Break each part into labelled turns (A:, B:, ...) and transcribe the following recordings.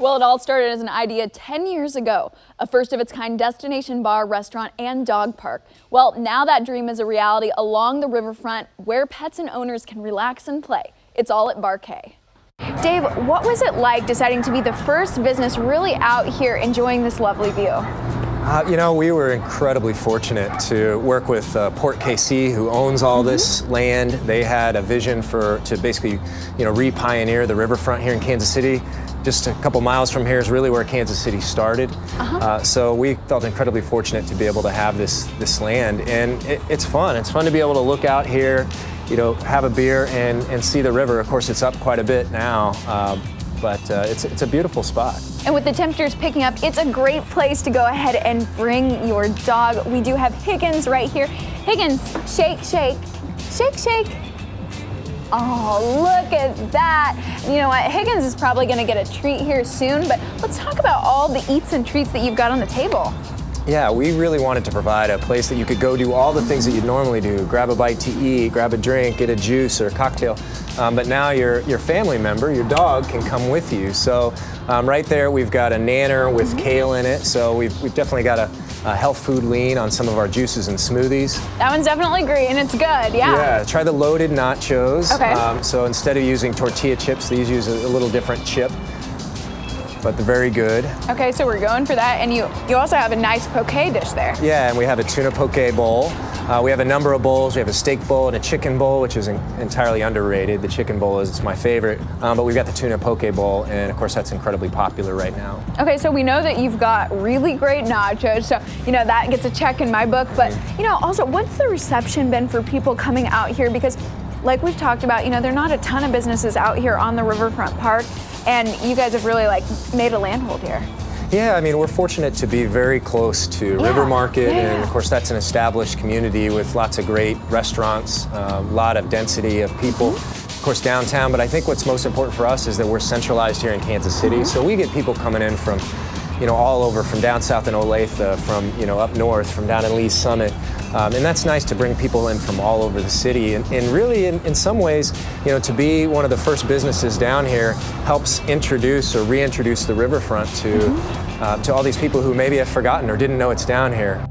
A: Well, it all started as an idea 10 years ago, a first-of-its-kind destination bar, restaurant, and dog park. Well, now that dream is a reality along the riverfront where pets and owners can relax and play. It's all at Berley. Dave, what was it like deciding to be the first business really out here enjoying this lovely view?
B: You know, we were incredibly fortunate to work with Port KC, who owns all this land. They had a vision to basically, re-pioneer the riverfront here in Kansas City. Just a couple miles from here is really where Kansas City started. So we felt incredibly fortunate to be able to have this land, and it's fun. It's fun to be able to look out here, have a beer and see the river. Of course, it's up quite a bit now, but it's a beautiful spot.
A: And with the temperatures picking up, it's a great place to go ahead and bring your dog. We do have Higgins right here. Higgins, shake, shake, shake, shake. Oh, look at that. You know what, Higgins is probably gonna get a treat here soon, but let's talk about all the eats and treats that you've got on the table.
B: Yeah, we really wanted to provide a place that you could go do all the things that you'd normally do. Grab a bite to eat, grab a drink, get a juice or a cocktail. But now your family member, your dog, can come with you. So right there we've got a nanner with kale in it. So we've definitely got a health food lean on some of our juices and smoothies.
A: That one's definitely green, it's good, yeah.
B: Yeah, try the loaded nachos.
A: Okay.
B: So instead of using tortilla chips, these use a little different chip, but they're very good.
A: Okay, so we're going for that, and you also have a nice poke dish there.
B: Yeah, and we have a tuna poke bowl. We have a number of bowls. We have a steak bowl and a chicken bowl, which is entirely underrated. The chicken bowl is my favorite, but we've got the tuna poke bowl, and of course that's incredibly popular right now. Okay,
A: so we know that you've got really great nachos, so that gets a check in my book, but also what's the reception been for people coming out here? Because like we've talked about, there are not a ton of businesses out here on the Riverfront Park, and you guys have really made a landhold here.
B: Yeah, I mean, we're fortunate to be very close to River Market, and of course that's an established community with lots of great restaurants, a lot of density of people. Of course downtown, but I think what's most important for us is that we're centralized here in Kansas City, so we get people coming in from all over, from down south in Olathe, from up north, from down in Lee's Summit. And that's nice to bring people in from all over the city. And really, in some ways, to be one of the first businesses down here helps introduce or reintroduce the riverfront to all these people who maybe have forgotten or didn't know it's down here.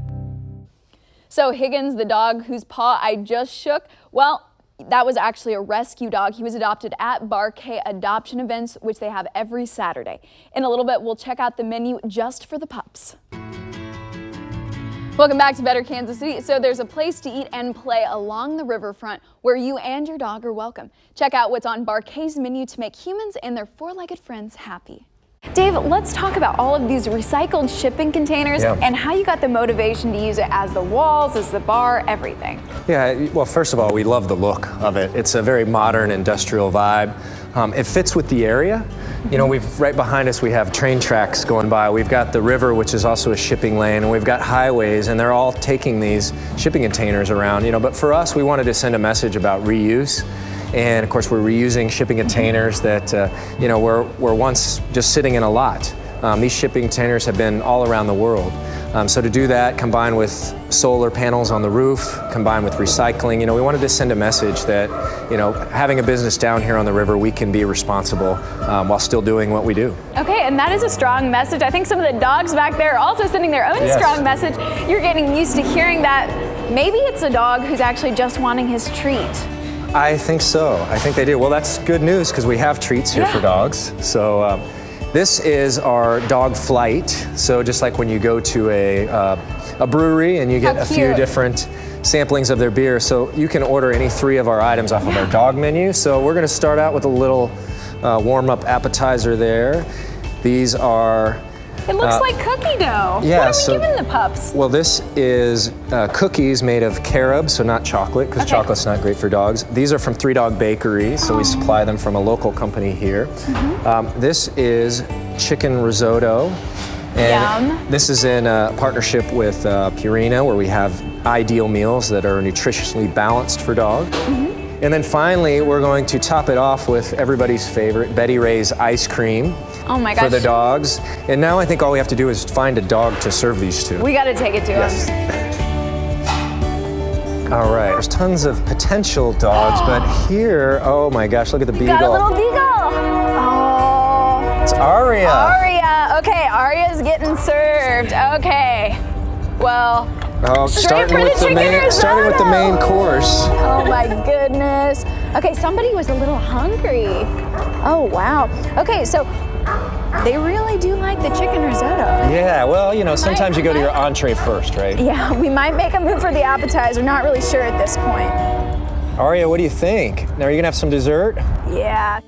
A: So Higgins, the dog whose paw I just shook, well, that was actually a rescue dog. He was adopted at Berley adoption events, which they have every Saturday. In a little bit, we'll check out the menu just for the pups. Welcome back to Better Kansas City. So there's a place to eat and play along the riverfront where you and your dog are welcome. Check out what's on Berley's menu to make humans and their four-legged friends happy. Dave, let's talk about all of these recycled shipping containers and how you got the motivation to use it as the walls, as the bar, everything.
B: Yeah, well, first of all, we love the look of it. It's a very modern industrial vibe. It fits with the area. Right behind us we have train tracks going by. We've got the river, which is also a shipping lane, and we've got highways, and they're all taking these shipping containers around. But for us, we wanted to send a message about reuse. And of course, we're reusing shipping containers that were once just sitting in a lot. These shipping containers have been all around the world. So to do that, combined with solar panels on the roof, combined with recycling, we wanted to send a message that, having a business down here on the river, we can be responsible while still doing what we do.
A: Okay, and that is a strong message. I think some of the dogs back there are also sending their own strong message. You're getting used to hearing that. Maybe it's a dog who's actually just wanting his treat.
B: I think so. I think they do. Well, that's good news because we have treats here for dogs. So this is our dog flight. So just like when you go to a brewery and you get a few different samplings of their beer. So you can order any 3 of our items off of our dog menu. So we're going to start out with a little warm-up appetizer there. These are...
A: It looks like cookie dough.
B: Yeah,
A: what are we giving the pups?
B: Well, this is cookies made of carob, so not chocolate, because chocolate's not great for dogs. These are from Three Dog Bakery, so we supply them from a local company here. This is chicken risotto. And this is in a partnership with Purina, where we have ideal meals that are nutritionally balanced for dogs. And then finally, we're going to top it off with everybody's favorite, Betty Ray's ice cream.
A: Oh my gosh.
B: For the dogs. And now I think all we have to do is find a dog to serve these to.
A: We got to take it to him.
B: All right, there's tons of potential dogs, but here, oh my gosh, look at the beagle.
A: Got a little beagle. Oh.
B: It's Aria.
A: Aria. Okay, Aria's getting served. Okay. Well,
B: starting with the main course.
A: Oh my goodness. Okay, somebody was a little hungry. Oh wow. Okay, so they really do like the chicken risotto.
B: Yeah, well, you know, sometimes you go to your entree first, right?
A: Yeah, we might make a move for the appetizer. Not really sure at this point.
B: Aria, what do you think? Now, are you gonna have some dessert?
A: Yeah.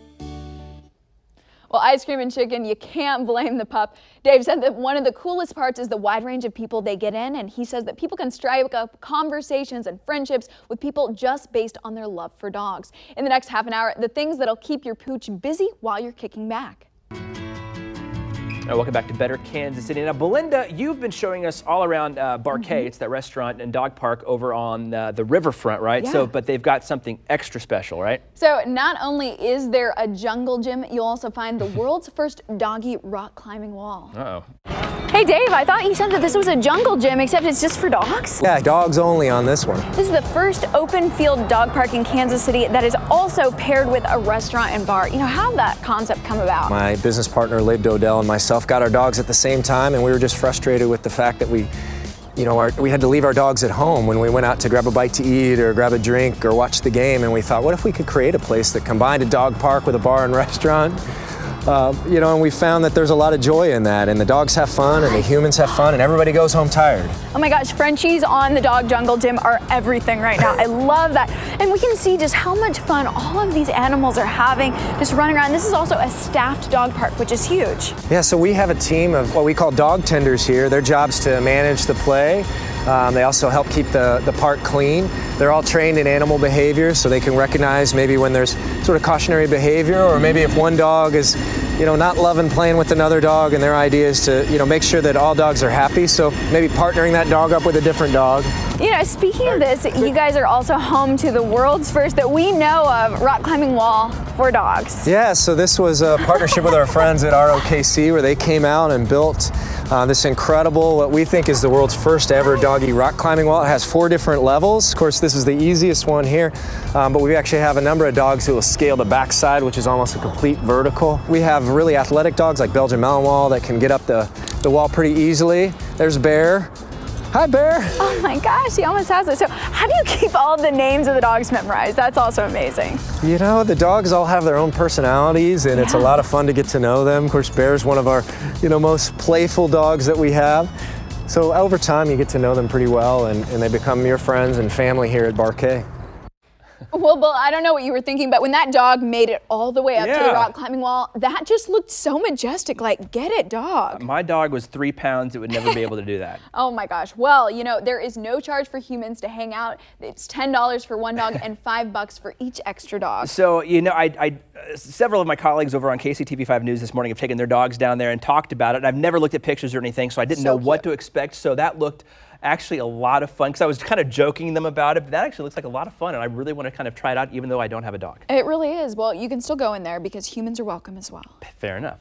A: Well, ice cream and chicken, you can't blame the pup. Dave said that one of the coolest parts is the wide range of people they get in, and he says that people can strike up conversations and friendships with people just based on their love for dogs. In the next half an hour, the things that'll keep your pooch busy while you're kicking back.
C: Welcome back to Better Kansas City. Now, Belinda, you've been showing us all around Berley. It's that restaurant and dog park over on the riverfront, right?
A: Yeah.
C: But they've got something extra special, right?
A: So not only is there a jungle gym, you'll also find the world's first doggy rock climbing wall.
C: Uh-oh.
A: Hey Dave, I thought you said that this was a jungle gym, except it's just for dogs?
B: Yeah, dogs only on this one.
A: This is the first open field dog park in Kansas City that is also paired with a restaurant and bar. You know, how did that concept come about?
B: My business partner, Lib Dodell, and myself got our dogs at the same time, and we were just frustrated with the fact that we had to leave our dogs at home when we went out to grab a bite to eat or grab a drink or watch the game, and we thought, what if we could create a place that combined a dog park with a bar and restaurant? And we found that there's a lot of joy in that, and the dogs have fun and the humans have fun and everybody goes home tired.
A: Oh my gosh, Frenchies on the dog jungle gym are everything right now. I love that. And we can see just how much fun all of these animals are having just running around. This is also a staffed dog park, which is huge.
B: Yeah, so we have a team of what we call dog tenders here. Their job's to manage the play. They also help keep the park clean. They're all trained in animal behavior, so they can recognize maybe when there's sort of cautionary behavior, or maybe if one dog is, not loving playing with another dog, and their idea is to, make sure that all dogs are happy. So maybe partnering that dog up with a different dog.
A: Speaking of this, you guys are also home to the world's first that we know of rock climbing wall for dogs.
B: Yeah, so this was a partnership with our friends at ROKC, where they came out and built this incredible, what we think is the world's first ever doggy rock climbing wall. It has 4 different levels. Of course, this is the easiest one here, but we actually have a number of dogs who will scale the backside, which is almost a complete vertical. We have really athletic dogs like Belgian Malinois that can get up the wall pretty easily. There's Bear. Hi, Bear.
A: Oh my gosh, he almost has it. So how do you keep all the names of the dogs memorized? That's also amazing.
B: The dogs all have their own personalities, and it's a lot of fun to get to know them. Of course, Bear's one of our, most playful dogs that we have. So over time, you get to know them pretty well, and they become your friends and family here at Berley.
A: Well, Bill, I don't know what you were thinking, but when that dog made it all the way up to the rock climbing wall, that just looked so majestic. Like, get it, dog.
C: My dog was 3 pounds. It would never be able to do that.
A: Oh my gosh. Well, there is no charge for humans to hang out. It's $10 for one dog and $5 for each extra dog.
C: So, several of my colleagues over on KCTV5 News this morning have taken their dogs down there and talked about it. And I've never looked at pictures or anything, so I didn't know what to expect. So that looked actually a lot of fun, because I was kind of joking them about it, but that actually looks like a lot of fun, and I really want to kind of try it out even though I don't have a dog.
A: It really is. Well, you can still go in there because humans are welcome as well.
C: Fair enough.